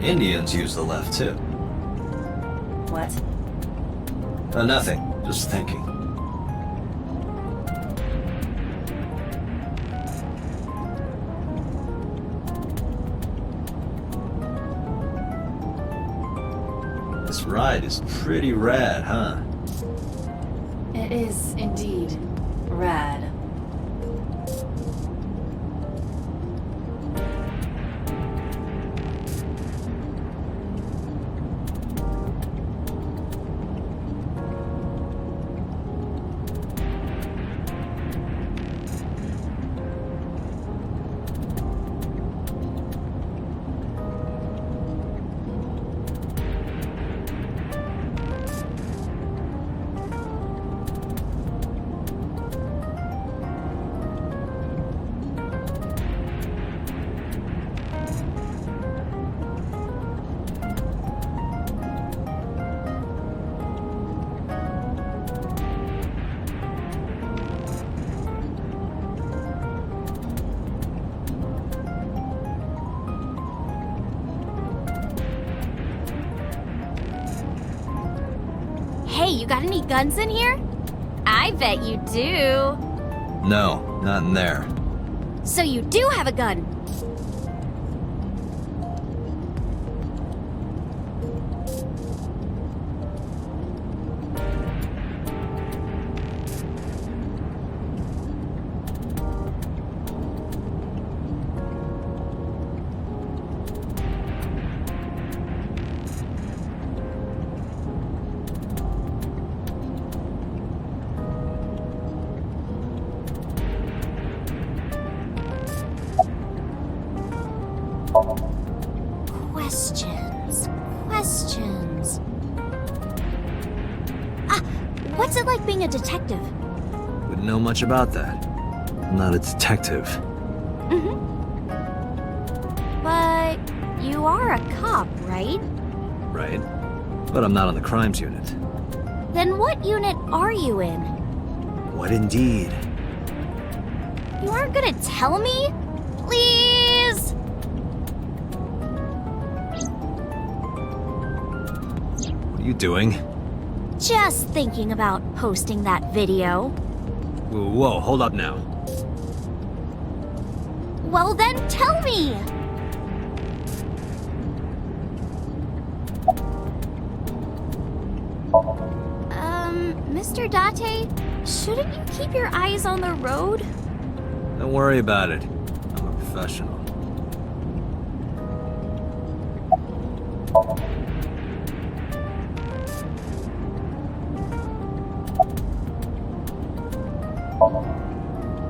Indians use the left too. What? Nothing. Just thinking. This ride is pretty rad, huh? It is indeed rad. Hey, you got any guns in here? I bet you do. No, not in there. So you do have a gun. Questions. What's it like being a detective? Wouldn't know much about that. I'm not a detective. But you are a cop, right? Right? But I'm not on the crimes unit. Then what unit are you in? What indeed? You aren't gonna tell me? Please? What are you doing? Just thinking about posting that video. Whoa, hold up now. Well then tell me! Mr. Date, shouldn't you keep your eyes on the road? Don't worry about it. I'm a professional.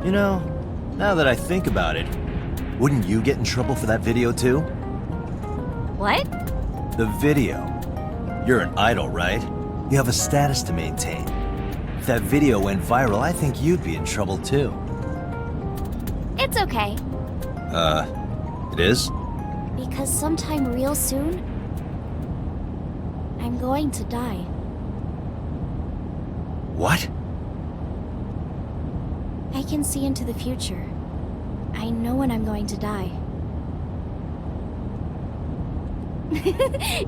You know, now that I think about it, wouldn't you get in trouble for that video too? What? The video. You're an idol, right? You have a status to maintain. If that video went viral, I think you'd be in trouble too. It's okay. It is? Because sometime real soon, I'm going to die. What? I can see into the future. I know when I'm going to die.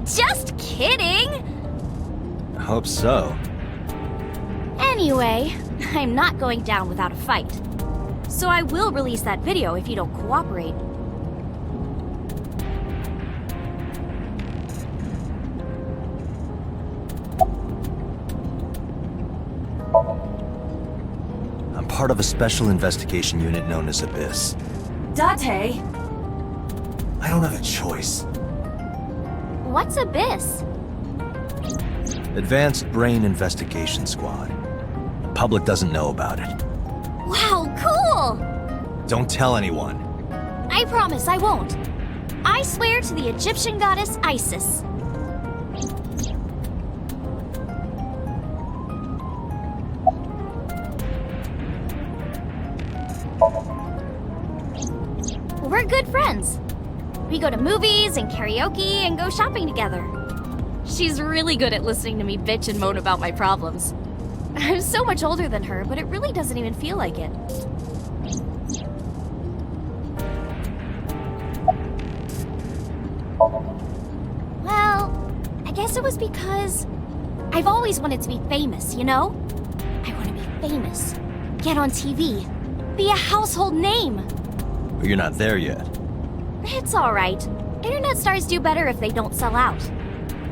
Just kidding! I hope so. Anyway, I'm not going down without a fight. So I will release that video if you don't cooperate. I'm part of a special investigation unit known as Abyss. Date! I don't have a choice. What's Abyss? Advanced Brain Investigation Squad. The public doesn't know about it. Wow, cool! Don't tell anyone. I promise I won't. I swear to the Egyptian goddess Isis. We're good friends. We go to movies and karaoke and go shopping together. She's really good at listening to me bitch and moan about my problems. I'm so much older than her, but it really doesn't even feel like it. I guess it was because I've always wanted to be famous, you know? I want to be famous, get on TV, be a household name. But you're not there yet. It's alright. Internet stars do better if they don't sell out.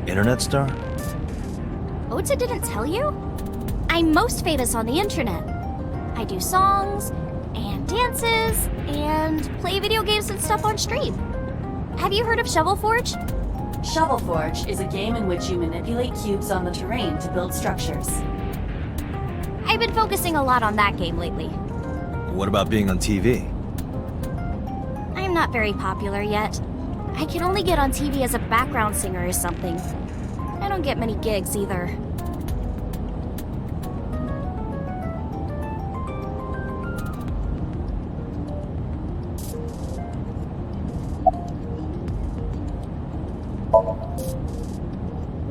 Internet star? Ota didn't tell you? I'm most famous on the internet. I do songs, and dances, and play video games and stuff on stream. Have you heard of Shovel Forge? Shovel Forge is a game in which you manipulate cubes on the terrain to build structures. I've been focusing a lot on that game lately. What about being on TV? I'm not very popular yet. I can only get on TV as a background singer or something. I don't get many gigs either.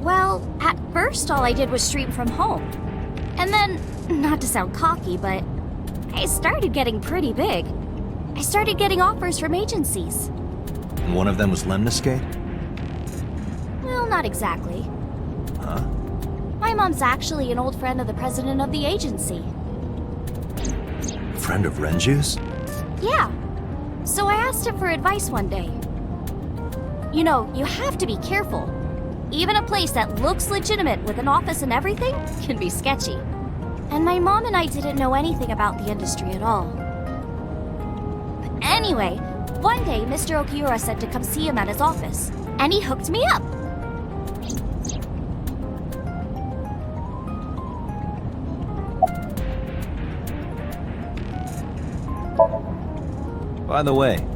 Well, at first all I did was stream from home. And then, not to sound cocky, but I started getting pretty big. I started getting offers from agencies. And one of them was Lemniscate? Well, not exactly. Huh? My mom's actually an old friend of the president of the agency. Friend of Renju's? Yeah. So I asked him for advice one day. You know, you have to be careful. Even a place that looks legitimate with an office and everything can be sketchy. And my mom and I didn't know anything about the industry at all. But anyway, one day Mr. Okiura said to come see him at his office, and he hooked me up. By the way,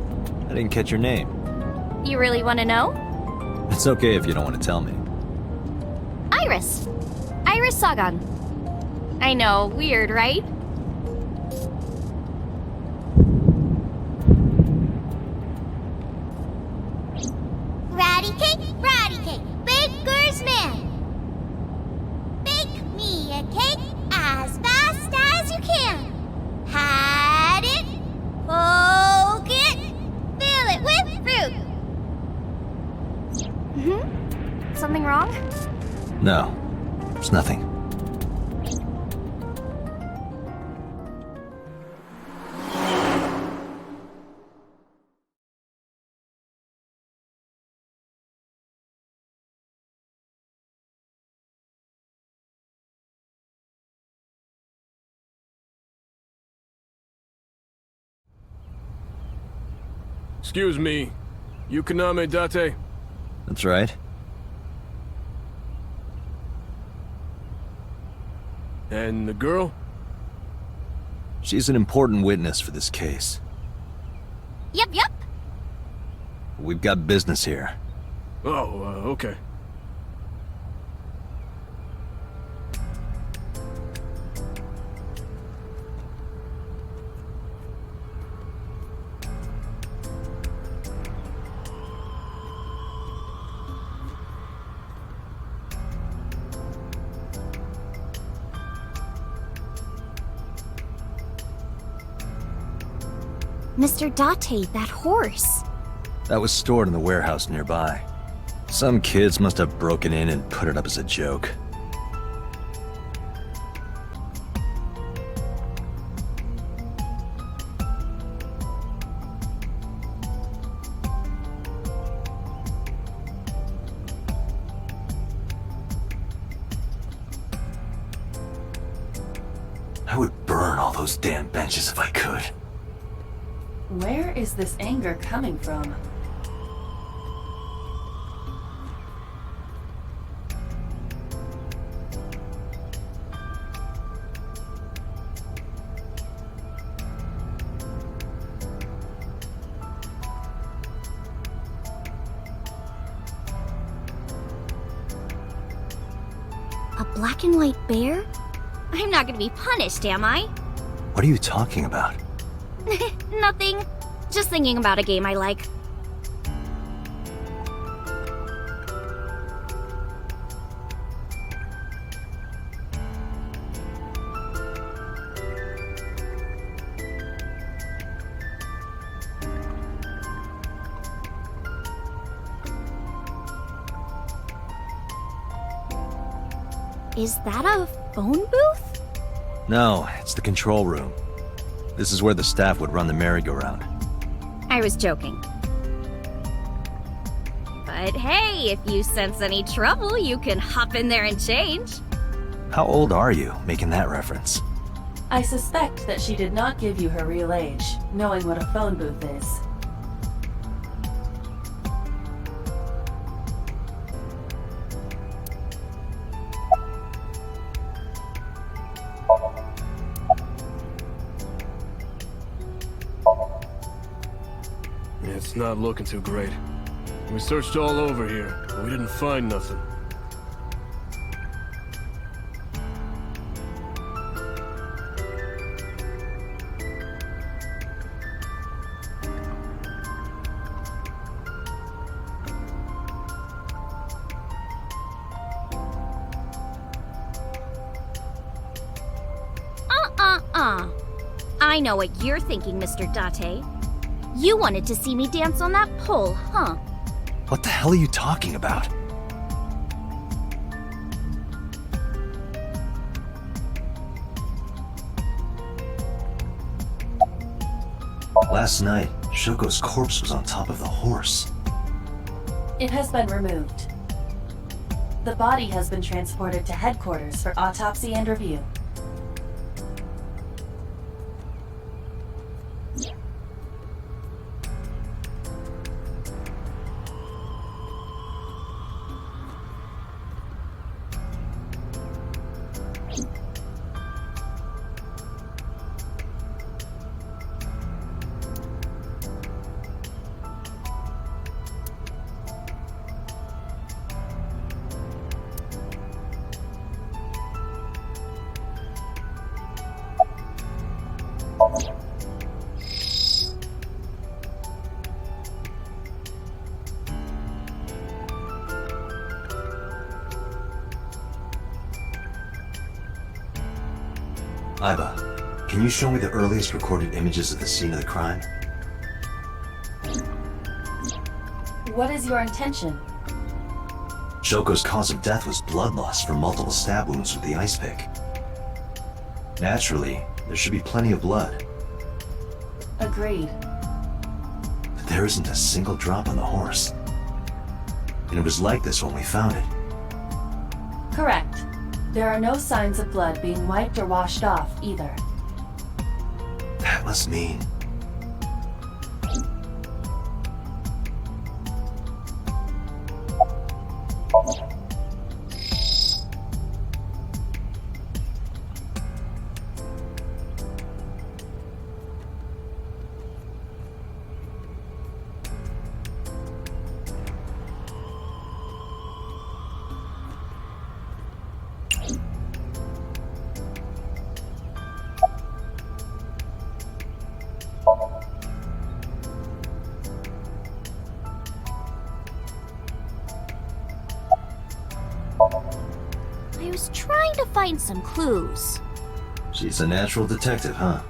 I didn't catch your name. You really want to know? It's okay if you don't want to tell me. Iris. Iris Sagan. I know, weird, right? Ratty cake, baker's man. Bake me a cake as fast as you can. Had it, poke it, fill it with fruit. Something wrong? No, there's nothing. Excuse me, Yukaname Date? That's right. And the girl? She's an important witness for this case. Yep. We've got business here. Oh, okay. Mr. Date, that horse. That was stored in the warehouse nearby. Some kids must have broken in and put it up as a joke. I would burn all those damn benches if I could. Where is this anger coming from? A black and white bear? I'm not gonna be punished, am I? What are you talking about? Nothing. Just thinking about a game I like. Is that a phone booth? No, it's the control room. This is where the staff would run the merry-go-round. I was joking. But hey, if you sense any trouble, you can hop in there and change. How old are you, making that reference? I suspect that she did not give you her real age, knowing what a phone booth is. It's not looking too great. We searched all over here, but we didn't find nothing. I know what you're thinking, Mr. Date. You wanted to see me dance on that pole, huh? What the hell are you talking about? Last night, Shoko's corpse was on top of the horse. It has been removed. The body has been transported to headquarters for autopsy and review. Aiba, can you show me the earliest recorded images of the scene of the crime? What is your intention? Shoko's cause of death was blood loss from multiple stab wounds with the ice pick. Naturally, there should be plenty of blood, Agreed. but there isn't a single drop on the horse. And it was like this when we found it. Correct. There are no signs of blood being wiped or washed off either. That must mean... I was trying to find some clues. She's a natural detective, huh?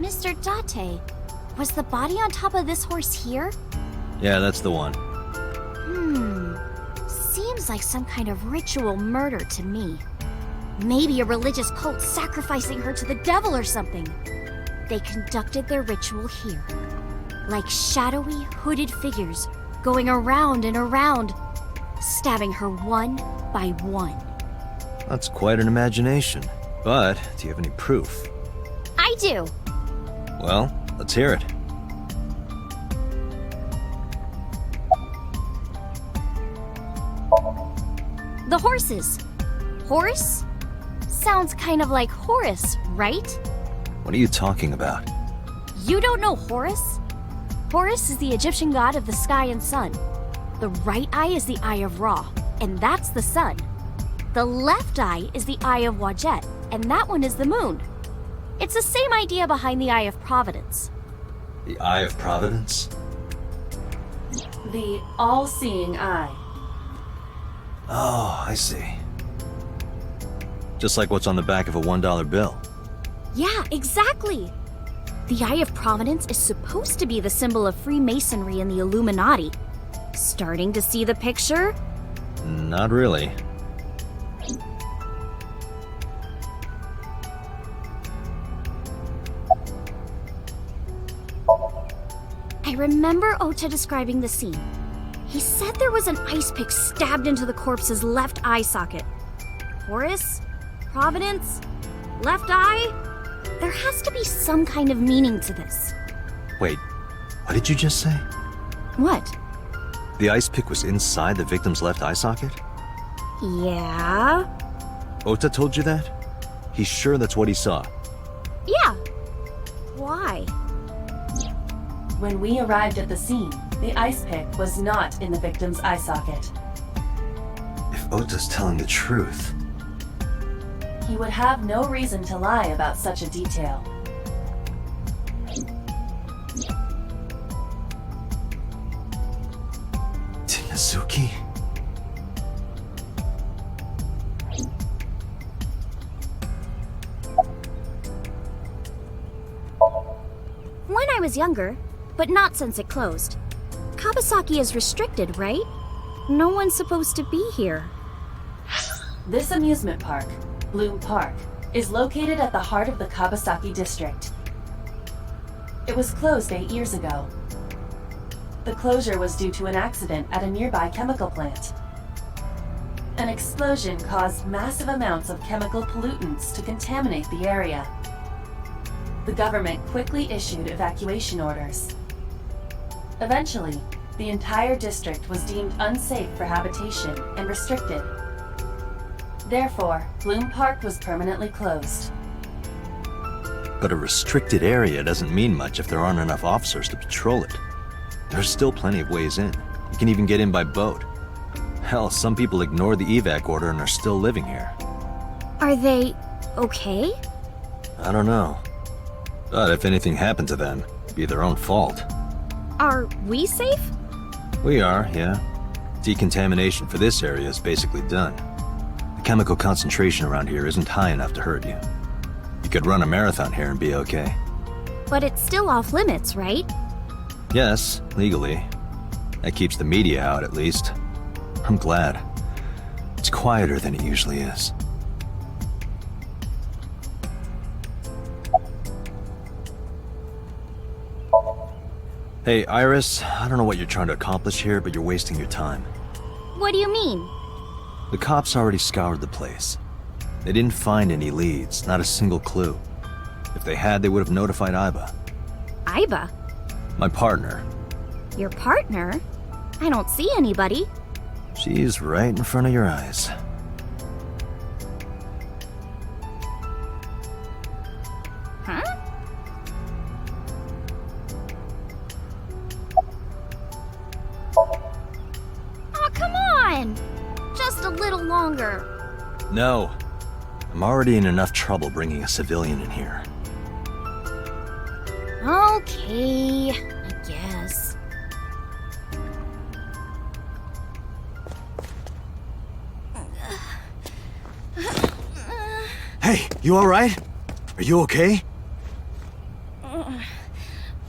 Mr. Date, was the body on top of this horse here? Yeah, that's the one. Seems like some kind of ritual murder to me. Maybe a religious cult sacrificing her to the devil or something. They conducted their ritual here. Like shadowy, hooded figures going around and around, stabbing her one by one. That's quite an imagination. But, do you have any proof? I do. Well, let's hear it. The horses. Horse? Sounds kind of like Horus, right? What are you talking about? You don't know Horus? Horus is the Egyptian god of the sky and sun. The right eye is the eye of Ra, and that's the sun. The left eye is the eye of Wadjet, and that one is the moon. It's the same idea behind the Eye of Providence. The Eye of Providence? The all-seeing eye. Oh, I see. Just like what's on the back of a $1 bill. Yeah, exactly. The Eye of Providence is supposed to be the symbol of Freemasonry and the Illuminati. Starting to see the picture? Not really. I remember Ota describing the scene. He said there was an ice pick stabbed into the corpse's left eye socket. Horus? Providence? Left eye? There has to be some kind of meaning to this. Wait, what did you just say? What? The ice pick was inside the victim's left eye socket? Yeah? Ota told you that? He's sure that's what he saw. Yeah. Why? When we arrived at the scene, the ice pick was not in the victim's eye socket. If Ota's telling the truth... He would have no reason to lie about such a detail. Mizuki? When I was younger, but not since it closed. Kawasaki is restricted, right? No one's supposed to be here. This amusement park, Bloom Park, is located at the heart of the Kawasaki district. It was closed 8 years ago. The closure was due to an accident at a nearby chemical plant. An explosion caused massive amounts of chemical pollutants to contaminate the area. The government quickly issued evacuation orders. Eventually, the entire district was deemed unsafe for habitation and restricted. Therefore, Bloom Park was permanently closed. But a restricted area doesn't mean much if there aren't enough officers to patrol it. There's still plenty of ways in. You can even get in by boat. Hell, some people ignore the evac order and are still living here. Are they okay? I don't know. But if anything happened to them, it'd be their own fault. Are we safe? We are, yeah. Decontamination for this area is basically done. The chemical concentration around here isn't high enough to hurt you. You could run a marathon here and be okay. But it's still off limits, right? Yes, legally. That keeps the media out, at least. I'm glad. It's quieter than it usually is. Hey, Iris, I don't know what you're trying to accomplish here, but you're wasting your time. What do you mean? The cops already scoured the place. They didn't find any leads, not a single clue. If they had, they would have notified Iba. Iba? My partner. Your partner? I don't see anybody. She's right in front of your eyes. Huh? Oh, come on! Just a little longer. No. I'm already in enough trouble bringing a civilian in here. Okay, I guess. Hey, you alright? Are you okay?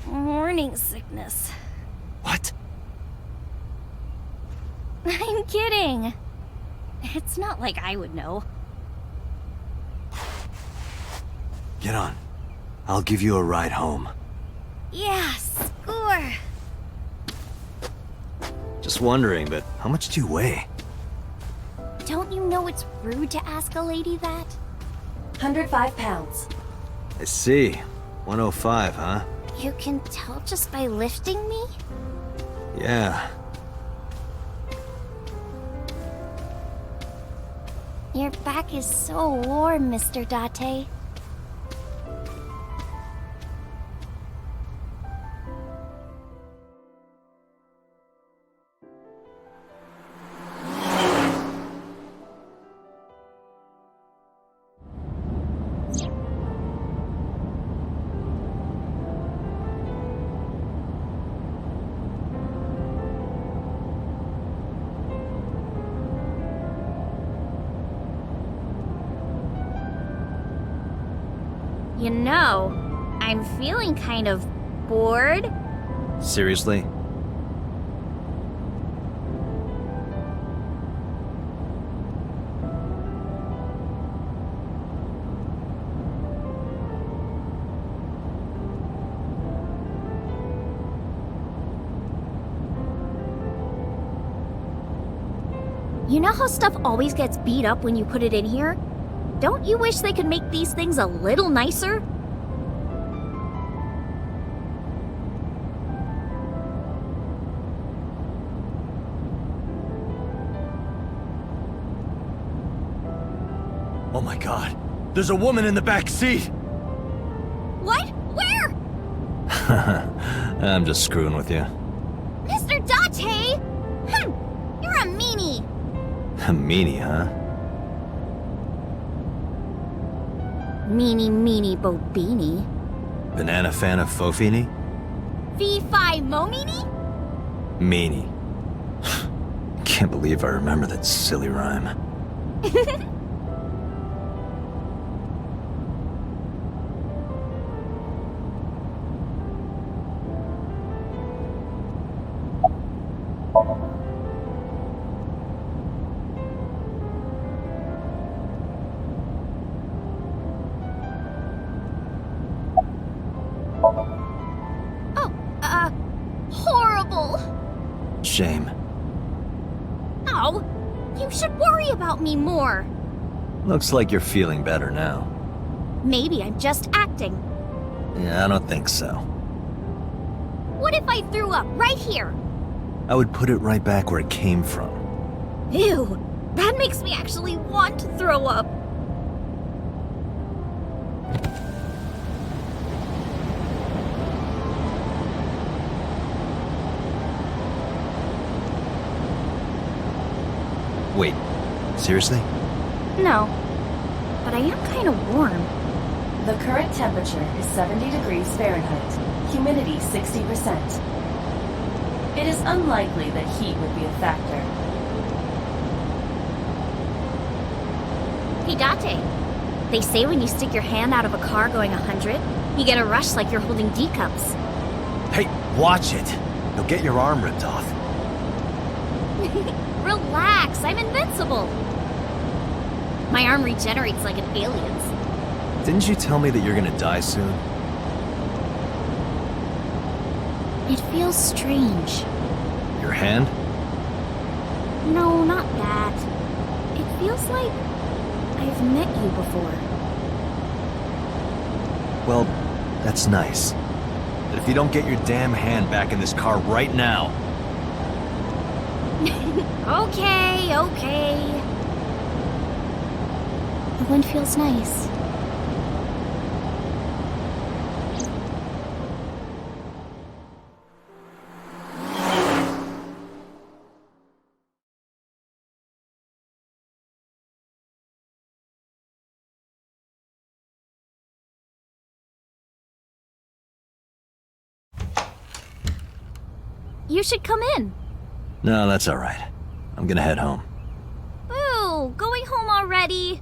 Morning sickness. What? I'm kidding. It's not like I would know. Get on. I'll give you a ride home. Yeah, score. Just wondering, but how much do you weigh? Don't you know it's rude to ask a lady that? 105 pounds. I see. 105, huh? You can tell just by lifting me? Yeah. Your back is so warm, Mr. Date. You know, I'm feeling kind of bored. Seriously? You know how stuff always gets beat up when you put it in here? Don't you wish they could make these things a little nicer? Oh my god, there's a woman in the back seat! What? Where? I'm just screwing with you. Mr. Date! You're a meanie. A meanie, huh? Meanie bobini. Banana fan of Fofini? Fee-fi momini? Meanie. Can't believe I remember that silly rhyme. Horrible. Shame. Oh, you should worry about me more. Looks like you're feeling better now. Maybe I'm just acting. Yeah, I don't think so. What if I threw up right here? I would put it right back where it came from. Ew, that makes me actually want to throw up. Wait, seriously? No, but I am kind of warm. The current temperature is 70 degrees Fahrenheit, humidity 60%. It is unlikely that heat would be a factor. Hey, Date. They say when you stick your hand out of a car going 100, you get a rush like you're holding D cups. Hey, watch it! You'll get your arm ripped off. Relax, I'm invincible. My arm regenerates like an alien's. Didn't you tell me that you're gonna die soon? It feels strange. Your hand? No, not that. It feels like I've met you before. Well, that's nice. But if you don't get your damn hand back in this car right now... Okay. The wind feels nice. You should come in. No, that's all right. I'm gonna head home. Ooh, going home already?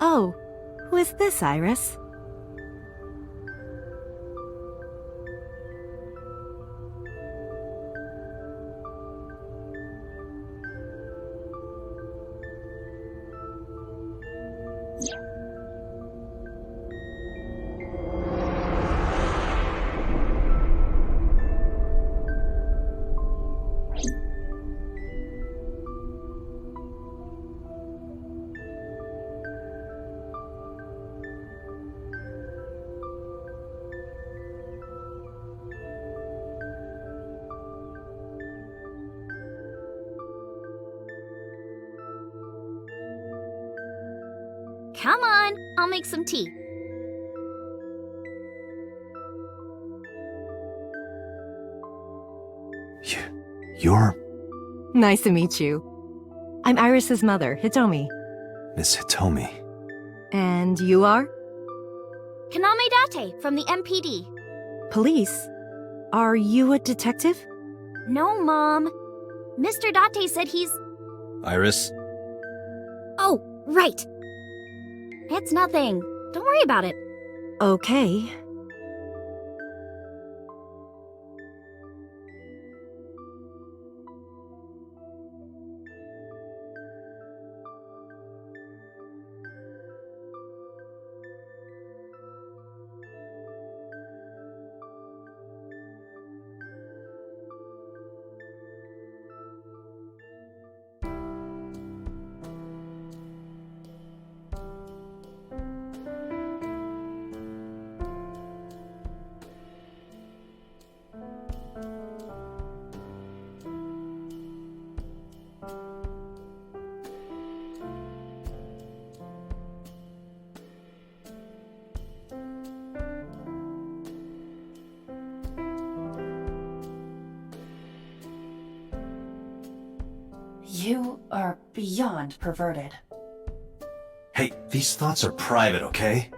Oh, who is this, Iris? Come on, I'll make some tea. You're Nice to meet you. I'm Iris's mother, Hitomi. Miss Hitomi. And you are? Kaname Date from the MPD. Police? Are you a detective? No, Mom. Mr. Date said he's... Iris? Oh, right. It's nothing. Don't worry about it. Okay. You are beyond perverted. Hey, these thoughts are private, okay?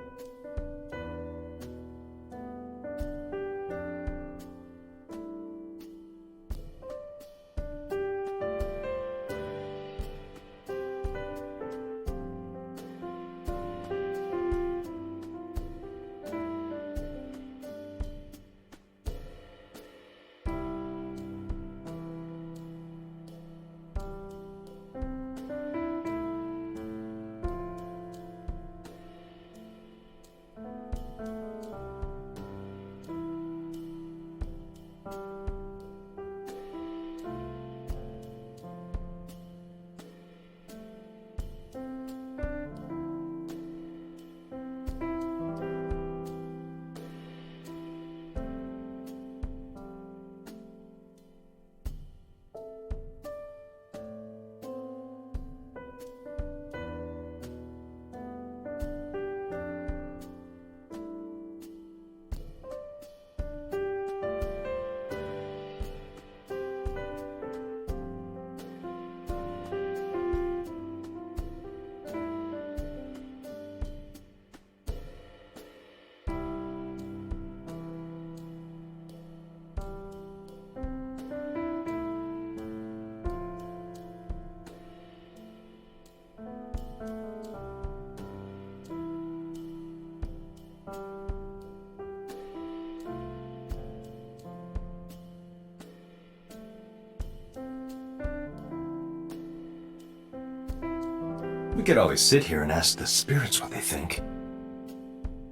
We could always sit here and ask the spirits what they think.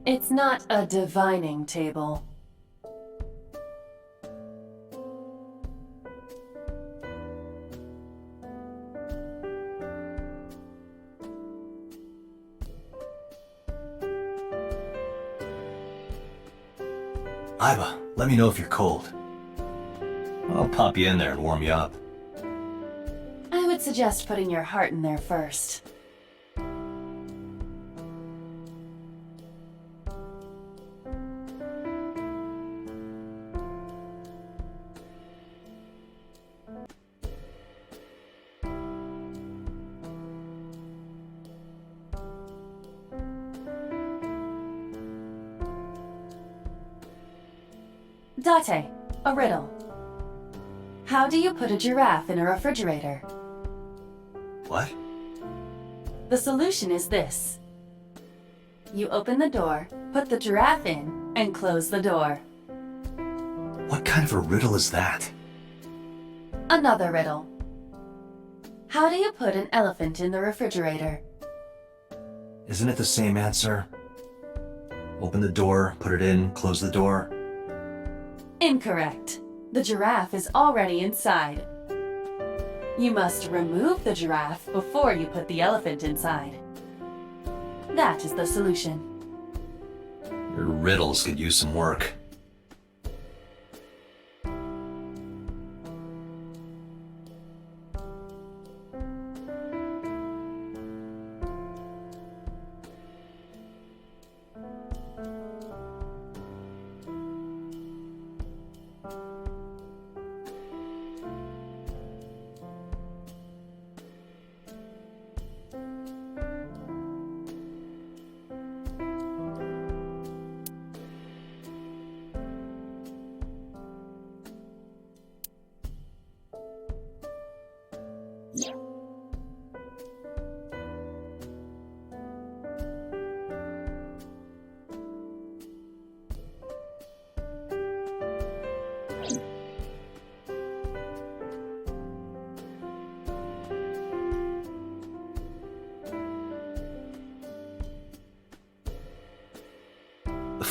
It's not a divining table. Iva, let me know if you're cold. I'll pop you in there and warm you up. I would suggest putting your heart in there first. Date, a riddle. How do you put a giraffe in a refrigerator? What? The solution is this. You open the door, put the giraffe in, and close the door. What kind of a riddle is that? Another riddle. How do you put an elephant in the refrigerator? Isn't it the same answer? Open the door, put it in, close the door. Incorrect. The giraffe is already inside. You must remove the giraffe before you put the elephant inside. That is the solution. Your riddles could use some work.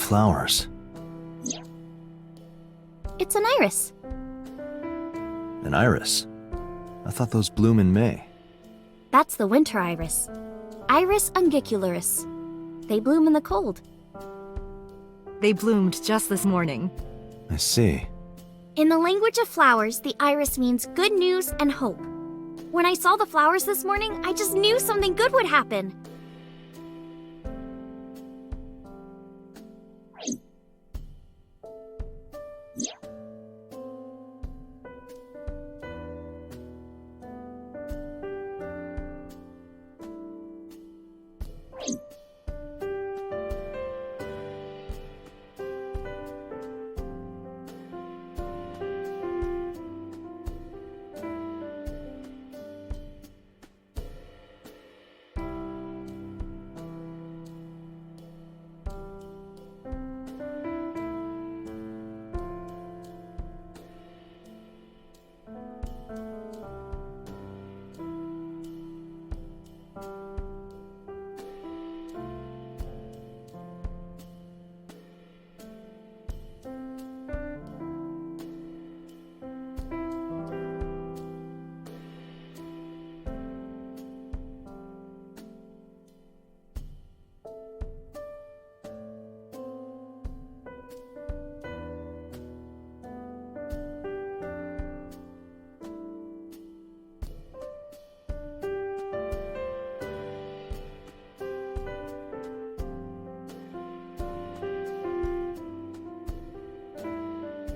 flowers. It's an iris. An iris? I thought those bloom in May. That's the winter iris. Iris ungicularis. They bloom in the cold. They bloomed just this morning. I see. In the language of flowers, the iris means good news and hope. When I saw the flowers this morning, I just knew something good would happen.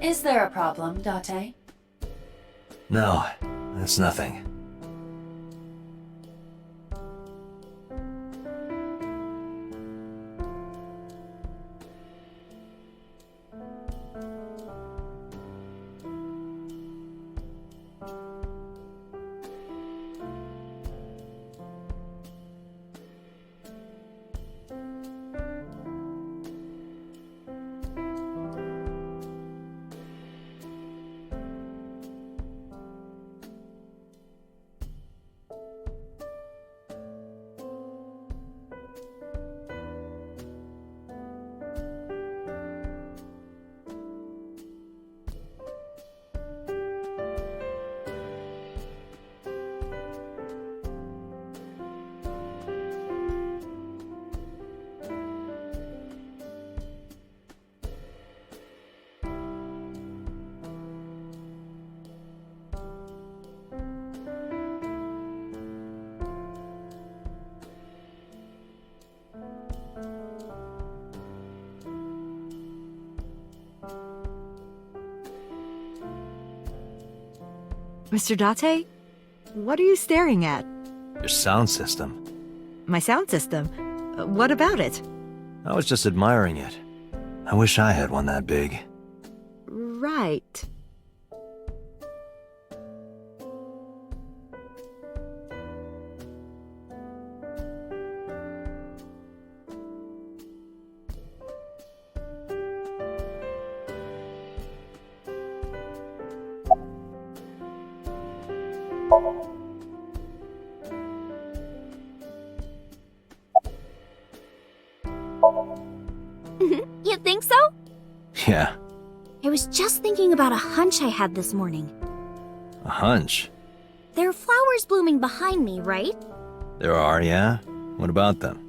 Is there a problem, Date? No, that's nothing. Mr. Date? What are you staring at? Your sound system. My sound system. What about it? I was just admiring it. I wish I had one that big. Right. You think so? Yeah, I was just thinking about a hunch I had this morning. a hunch. There are flowers blooming behind me, right? There are, yeah? What about them?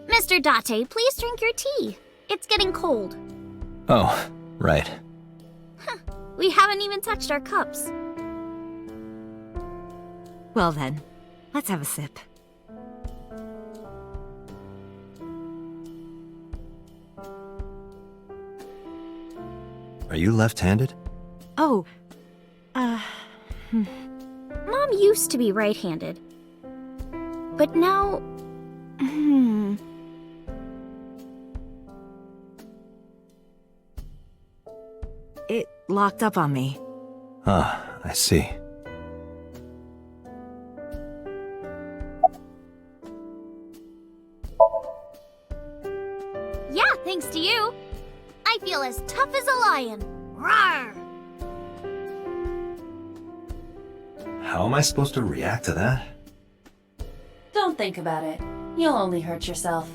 Mr. Date, please drink your tea. It's getting cold. Oh, right. We haven't even touched our cups. Well then, let's have a sip. Are you left-handed? Oh, Mom used to be right-handed. But now... It locked up on me. Ah, I see. Yeah, thanks to you. I feel as tough as a lion. Rawr! How am I supposed to react to that? Don't think about it. You'll only hurt yourself.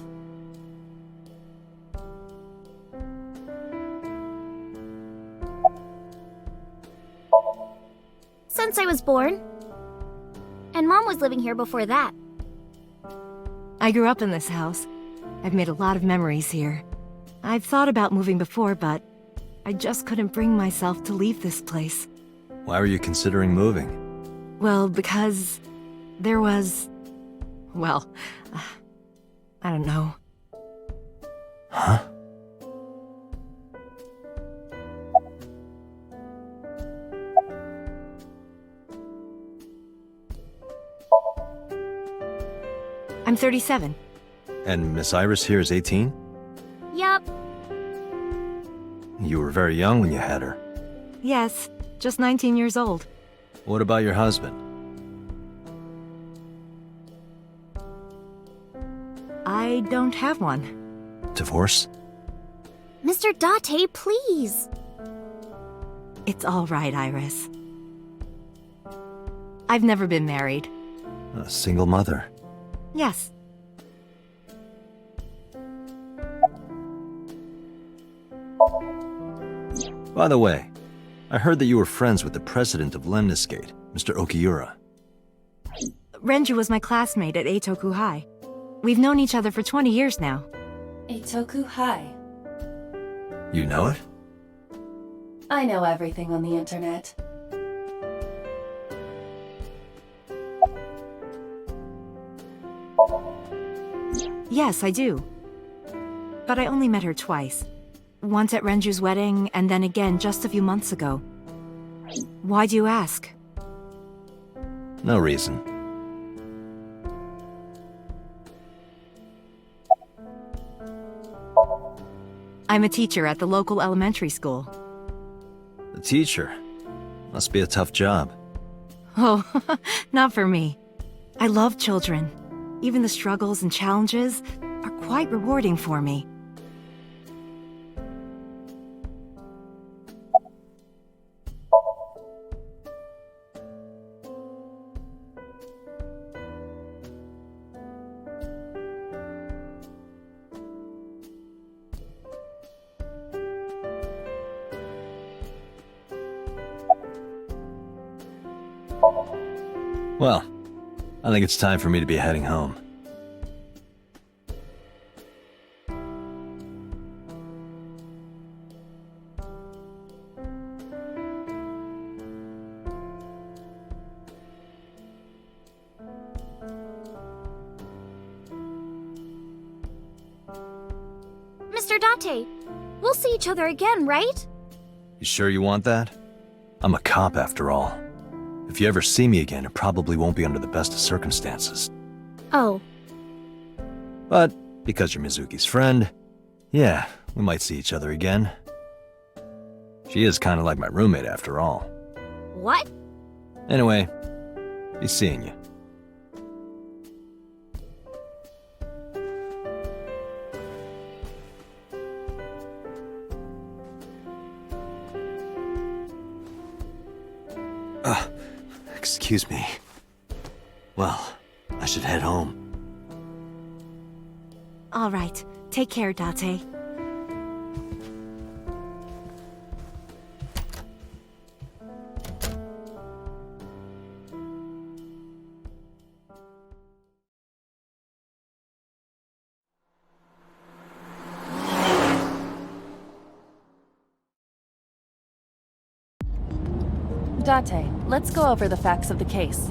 Since I was born. And Mom was living here before that. I grew up in this house. I've made a lot of memories here. I've thought about moving before, but I just couldn't bring myself to leave this place. Why were you considering moving? Well, because there was... Well, I don't know. Huh? I'm 37. And Miss Iris here is 18? Yup. You were very young when you had her. Yes, just 19 years old. What about your husband? I don't have one. Divorce? Mr. Date, please. It's all right, Iris. I've never been married. A single mother? Yes. By the way, I heard that you were friends with the president of Lemniscate, Mr. Okiura. Renju was my classmate at Eitoku High. We've known each other for 20 years now. Eitoku High. You know it? I know everything on the internet. Yes, I do. But I only met her twice. Once at Renju's wedding, and then again just a few months ago. Why do you ask? No reason. I'm a teacher at the local elementary school. A teacher? Must be a tough job. Oh, not for me. I love children. Even the struggles and challenges are quite rewarding for me. Well, I think it's time for me to be heading home. Mr. Date, we'll see each other again, right? You sure you want that? I'm a cop after all. If you ever see me again, it probably won't be under the best of circumstances. Oh. But because you're Mizuki's friend, yeah, we might see each other again. She is kind of like my roommate after all. What? Anyway, be seeing you. Excuse me. Well, I should head home. All right. Take care, Date. Date, let's go over the facts of the case.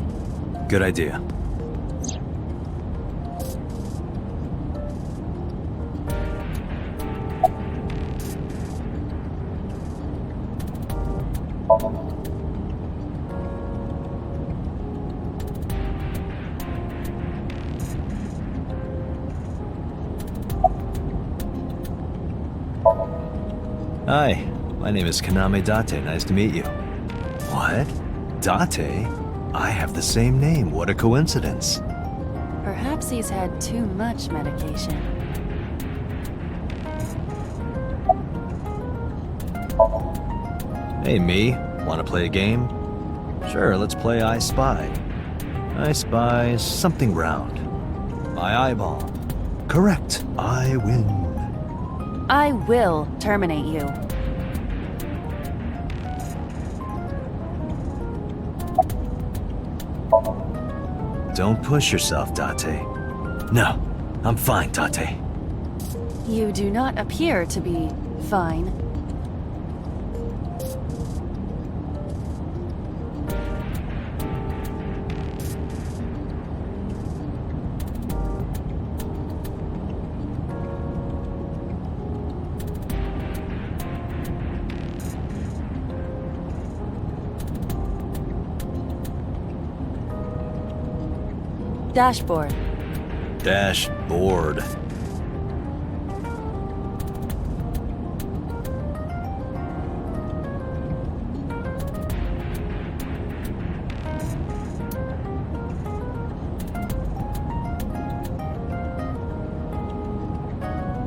Good idea. Hi, my name is Kaname Date. Nice to meet you. What? Date? I have the same name. What a coincidence. Perhaps he's had too much medication. Hey, me. Want to play a game? Sure, let's play I Spy. I spy something round. My eyeball. Correct. I win. I will terminate you. Don't push yourself, Date. No, I'm fine, Date. You do not appear to be fine. Dashboard. Dashboard.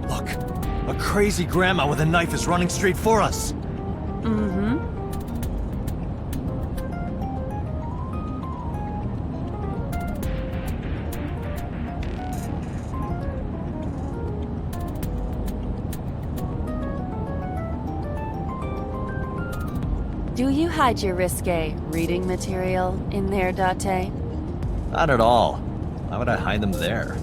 Look, a crazy grandma with a knife is running straight for us. Mm-hmm. Do you hide your risque reading material in there, Date? Not at all. Why would I hide them there?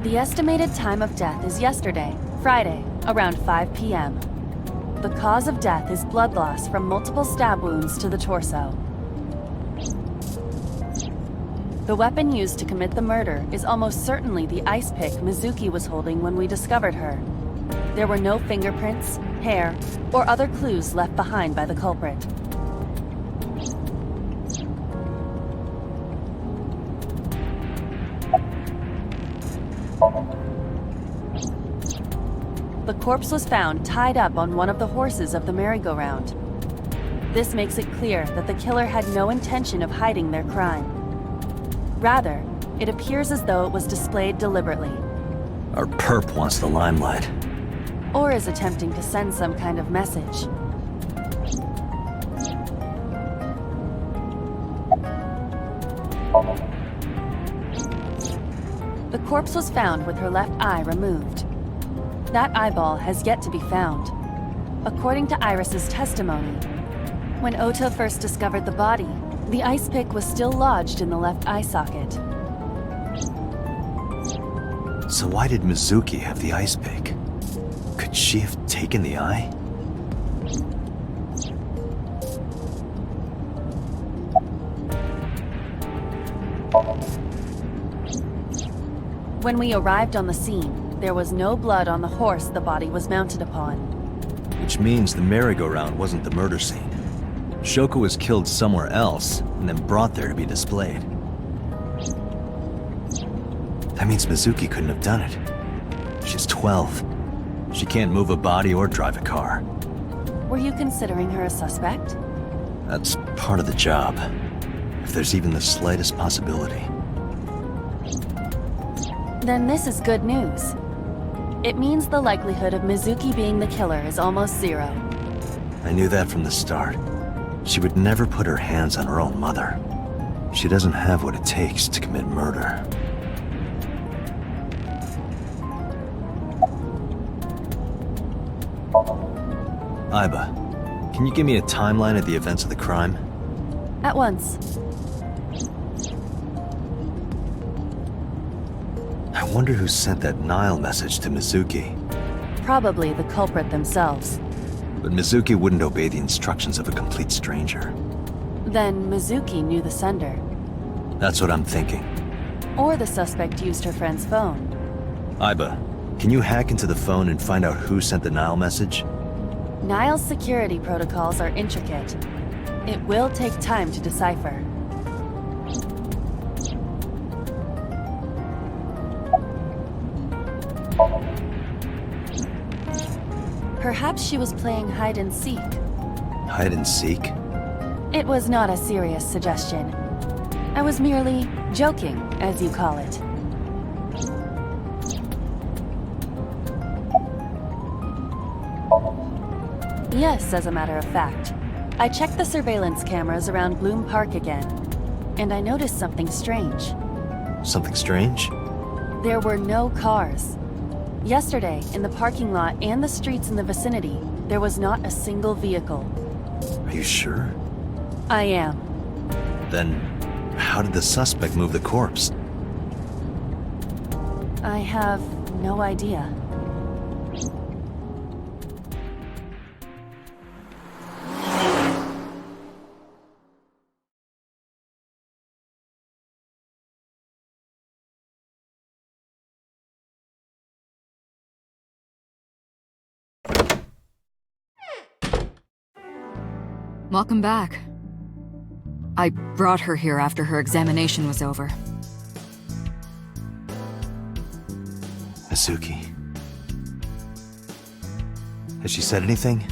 The estimated time of death is yesterday, Friday, around 5 p.m. The cause of death is blood loss from multiple stab wounds to the torso. The weapon used to commit the murder is almost certainly the ice pick Mizuki was holding when we discovered her. There were no fingerprints, hair, or other clues left behind by the culprit. The corpse was found tied up on one of the horses of the merry-go-round. This makes it clear that the killer had no intention of hiding their crime. Rather, it appears as though it was displayed deliberately, Our perp wants the limelight. or is attempting to send some kind of message. The corpse was found with her left eye removed. That eyeball has yet to be found. According to Iris's testimony, when Ota first discovered the body, the ice pick was still lodged in the left eye socket. So why did Mizuki have the ice pick? Could she have taken the eye? When we arrived on the scene, there was no blood on the horse the body was mounted upon. Which means the merry-go-round wasn't the murder scene. Shoko was killed somewhere else and then brought there to be displayed. That means Mizuki couldn't have done it. She's 12. She can't move a body or drive a car. Were you considering her a suspect? That's part of the job. If there's even the slightest possibility. Then this is good news. It means the likelihood of Mizuki being the killer is almost zero. I knew that from the start. She would never put her hands on her own mother. She doesn't have what it takes to commit murder. Iba, can you give me a timeline of the events of the crime? At once. I wonder who sent that Nile message to Mizuki. Probably the culprit themselves. But Mizuki wouldn't obey the instructions of a complete stranger. Then Mizuki knew the sender. That's what I'm thinking. Or the suspect used her friend's phone. Iba, can you hack into the phone and find out who sent the Nile message? Nile's security protocols are intricate. It will take time to decipher. Perhaps she was playing hide and seek. Hide and seek? It was not a serious suggestion. I was merely joking, as you call it. Yes, as a matter of fact. I checked the surveillance cameras around Bloom Park again, and I noticed something strange. Something strange? There were no cars. Yesterday, in the parking lot and the streets in the vicinity, there was not a single vehicle. Are you sure? I am. Then, how did the suspect move the corpse? I have no idea. Welcome back. I brought her here after her examination was over. Mizuki. Has she said anything?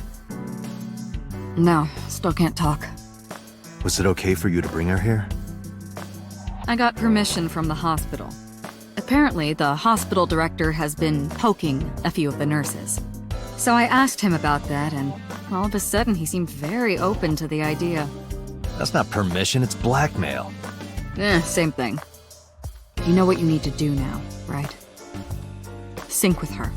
No, still can't talk. Was it okay for you to bring her here? I got permission from the hospital. Apparently, the hospital director has been poking a few of the nurses. So I asked him about that, and all of a sudden he seemed very open to the idea. That's not permission, it's blackmail. Same thing. You know what you need to do now, right? Sync with her.